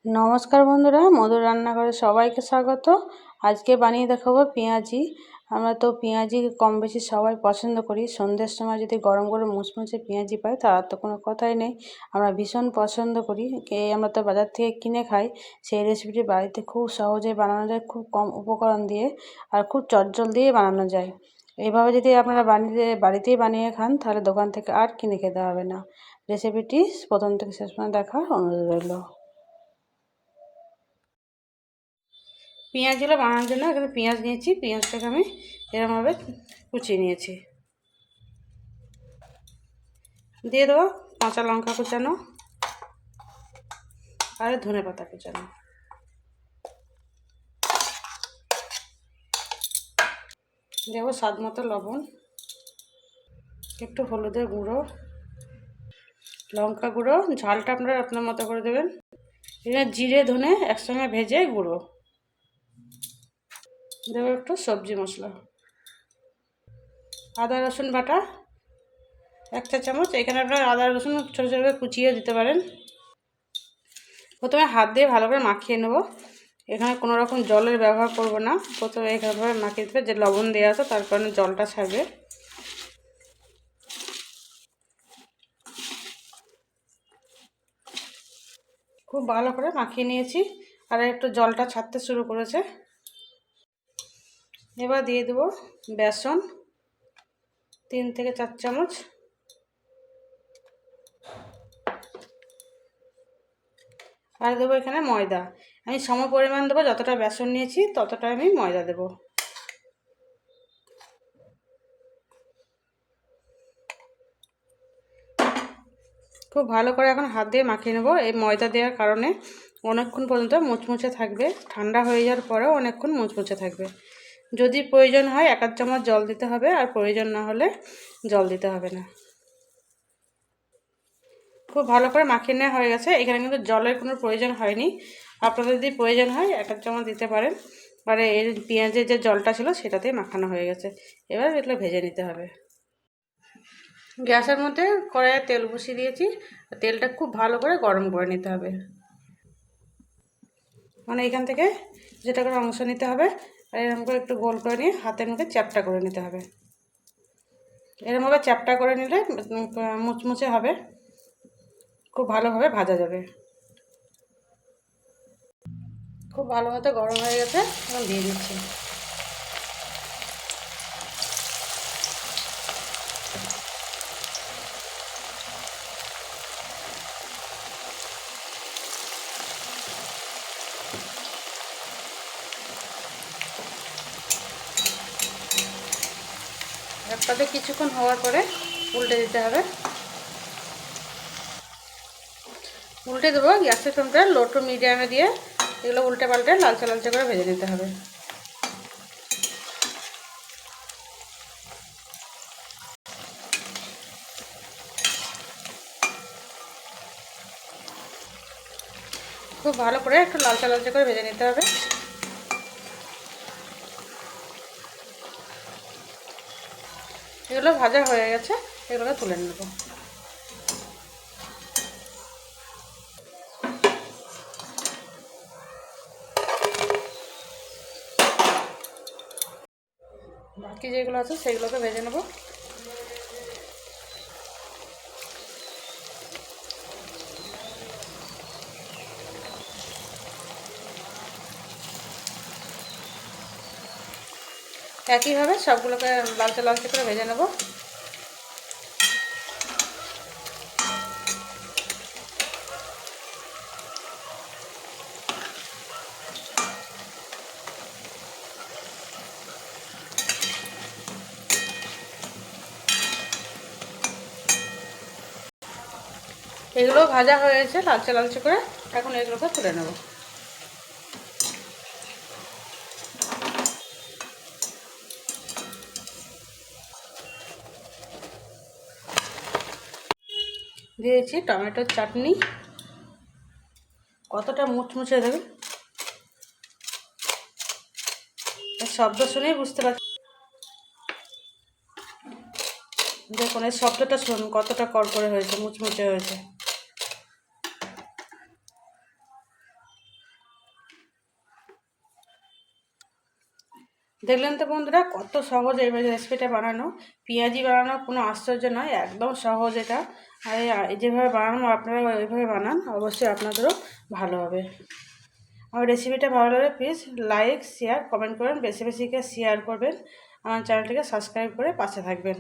নমস্কার বন্ধুরা, মধুর রান্নাঘরে সবাইকে স্বাগত। আজকে বানিয়ে দেখাবো পেঁয়াজি। আমরা তো পেঁয়াজি কম বেশি সবাই পছন্দ করি। সন্ধ্যের সময় যদি গরম গরম মুচমুচে পেঁয়াজি পাই তার তো কোনো কথাই নেই, আমরা ভীষণ পছন্দ করি। আমরা তো বাজার থেকে কিনে খাই। সেই রেসিপিটি বাড়িতে খুব সহজে বানানো যায়, খুব কম উপকরণ দিয়ে আর খুব চটজলদিই বানানো যায়। এইভাবে যদি আপনারা বাড়িতেই বানিয়ে খান তাহলে দোকান থেকে আর কিনে খেতে হবে না। রেসিপিটি প্রথম থেকে শেষ পর্যন্ত দেখার অনুরোধ রইল। পেঁয়াজগুলো বানানোর জন্য এখানে পেঁয়াজ নিয়েছি, পেঁয়াজটাকে আমি এরকমভাবে কুচিয়ে নিয়েছি। দিয়ে দেবো কাঁচা লঙ্কা কুচানো আর ধনে পাতা কুচানো। দেবো স্বাদ মতো লবণ, একটু হলুদের গুঁড়ো, লঙ্কা গুঁড়ো, ঝালটা আপনারা আপনার মতো করে দেবেন। এখানে জিরে ধনে একসঙ্গে ভেজে গুঁড়ো দেবো, একটু সবজি মশলা, আদা রসুন বাটা 1 চা চামচ। এখানে আপনারা আদা রসুন ছোটো ছোটো করে কুচিয়ে দিতে পারেন। প্রথমে হাত দিয়ে ভালো করে মাখিয়ে নেব। এখানে কোনো রকম জলের ব্যবহার করব না। প্রথমে এইভাবে মাখিয়ে দেবে, যে লবণ দেওয়া আছে তার কারণে জলটা ছাড়বে। খুব ভালো করে মাখিয়ে নিয়েছি আর একটু জলটা ছাড়তে শুরু করেছে। এবার দিয়ে দেবো বেসন 3 থেকে 4 চামচ, আর দেবো এখানে ময়দা। আমি সম পরিমাণ দেবো, যতটা বেসন নিয়েছি ততটা আমি ময়দা দেবো। খুব ভালো করে এখন হাত দিয়ে মাখিয়ে নেবো। এই ময়দা দেওয়ার কারণে অনেকক্ষণ পর্যন্ত মুচমুচে থাকবে, ঠান্ডা হয়ে যাওয়ার পরেও অনেকক্ষণ মুচমুচে থাকবে। যদি প্রয়োজন হয় 1 চামচ জল দিতে হবে, আর প্রয়োজন না হলে জল দিতে হবে না। খুব ভালো করে মাখিয়ে নেওয়া হয়ে গেছে। এখানে কিন্তু জলের কোনো প্রয়োজন হয়নি। আপনাদের যদি প্রয়োজন হয় 1 চামচ দিতে পারেন। আর এর পেঁয়াজের যে জলটা ছিল সেটাতেই মাখানো হয়ে গেছে। এবার এগুলো ভেজে নিতে হবে। গ্যাসের মধ্যে কড়াইয়ে তেল বসিয়ে দিয়েছি। তেলটা খুব ভালো করে গরম করে নিতে হবে। মানে এখান থেকে যেটা করে অংশ নিতে হবে, আর এরকম করে একটু গোল করে নিয়ে হাতের মধ্যে চ্যাপটা করে নিতে হবে। এরকমভাবে চ্যাপটা করে নিলে মুচমুচে হবে, খুব ভালোভাবে ভাজা যাবে। খুব ভালো মতো গরম হয়ে গেছে, এখন দিয়ে দিচ্ছি। একটাতে কিছুক্ষণ হওয়ার পরে উল্টে দিতে হবে। উল্টে দেবো, গ্যাসের ফ্লেমটা লো টু মিডিয়ামে দিয়ে এগুলো উল্টে পাল্টে লালচে লালচে করে ভেজে নিতে হবে। খুব ভালো করে একটু লালচে লালচে করে ভেজে নিতে হবে। এগুলো ভাজা হয়ে গেছে, এগুলোকে তুলে নেব। বাকি যেগুলো আছে সেগুলোকে ভেজে নেব। একইভাবে সবগুলোকে লালচে লালচে করে ভেজে নেব। এগুলো ভাজা হয়ে গেছে লালচে লালচে করে, এখন এগুলোকে তুলে নেব। দিয়েছি টমেটোর চাটনি, কতটা মুচমুচে দেবে, শব্দ শুনেই বুঝতে পারছি। দেখুন এই শব্দটা শুনুন, কতটা কড়কড়ে হয়েছে, মুচমুচে হয়েছে। দেখলেন তো বন্ধুরা, কত সহজ এই রেসিপিটা বানানো। পেঁয়াজি বানানো কোনো আশ্চর্য নয়, একদম সহজ এটা। আর যেভাবে বানানো আপনারা ওইভাবে বানান, অবশ্যই আপনাদেরও ভালো হবে। আমার রেসিপিটা ভালো লাগলে প্লিজ লাইক, শেয়ার, কমেন্ট করবেন, বেশি বেশি করে শেয়ার করবেন। আমার চ্যানেলটিকে সাবস্ক্রাইব করে পাশে থাকবেন।